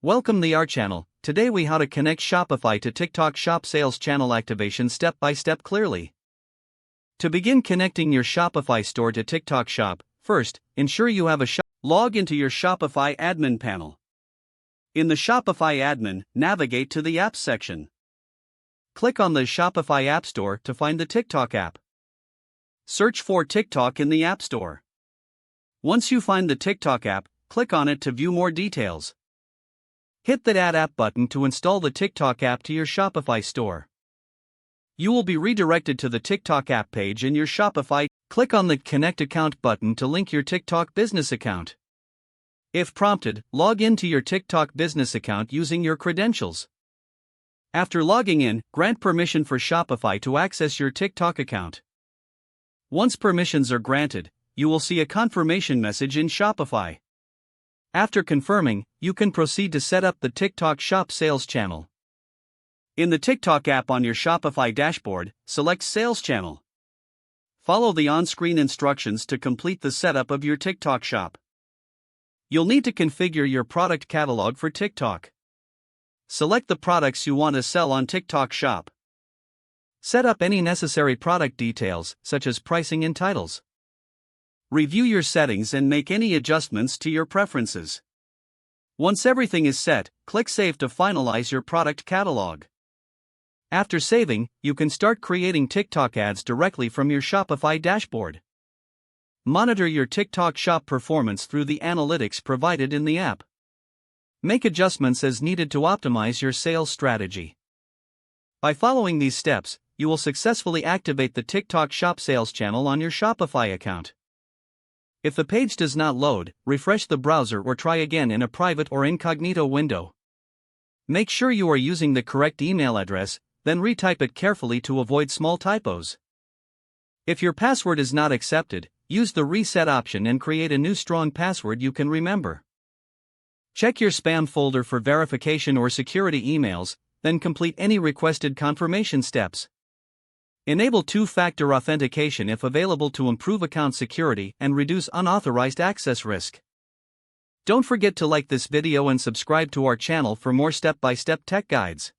Welcome to our channel. Today we how to connect Shopify to TikTok Shop sales channel activation step by step clearly. To begin connecting your Shopify store to TikTok Shop, first, ensure you have a shop. Log into your Shopify admin panel. In the Shopify admin, navigate to the Apps section. Click on the Shopify App Store to find the TikTok app. Search for TikTok in the App Store. Once you find the TikTok app, click on it to view more details. Hit the Add App button to install the TikTok app to your Shopify store. You will be redirected to the TikTok app page in your Shopify. Click on the Connect Account button to link your TikTok business account. If prompted, log into your TikTok business account using your credentials. After logging in, grant permission for Shopify to access your TikTok account. Once permissions are granted, you will see a confirmation message in Shopify. After confirming, you can proceed to set up the TikTok Shop sales channel. In the TikTok app on your Shopify dashboard, select Sales Channel. Follow the on-screen instructions to complete the setup of your TikTok shop. You'll need to configure your product catalog for TikTok. Select the products you want to sell on TikTok Shop. Set up any necessary product details, such as pricing and titles. Review your settings and make any adjustments to your preferences. Once everything is set, click Save to finalize your product catalog. After saving, you can start creating TikTok ads directly from your Shopify dashboard. Monitor your TikTok Shop performance through the analytics provided in the app. Make adjustments as needed to optimize your sales strategy. By following these steps, you will successfully activate the TikTok Shop sales channel on your Shopify account. If the page does not load, refresh the browser or try again in a private or incognito window. Make sure you are using the correct email address, then retype it carefully to avoid small typos. If your password is not accepted, use the reset option and create a new strong password you can remember. Check your spam folder for verification or security emails, then complete any requested confirmation steps. Enable two-factor authentication if available to improve account security and reduce unauthorized access risk. Don't forget to like this video and subscribe to our channel for more step-by-step tech guides.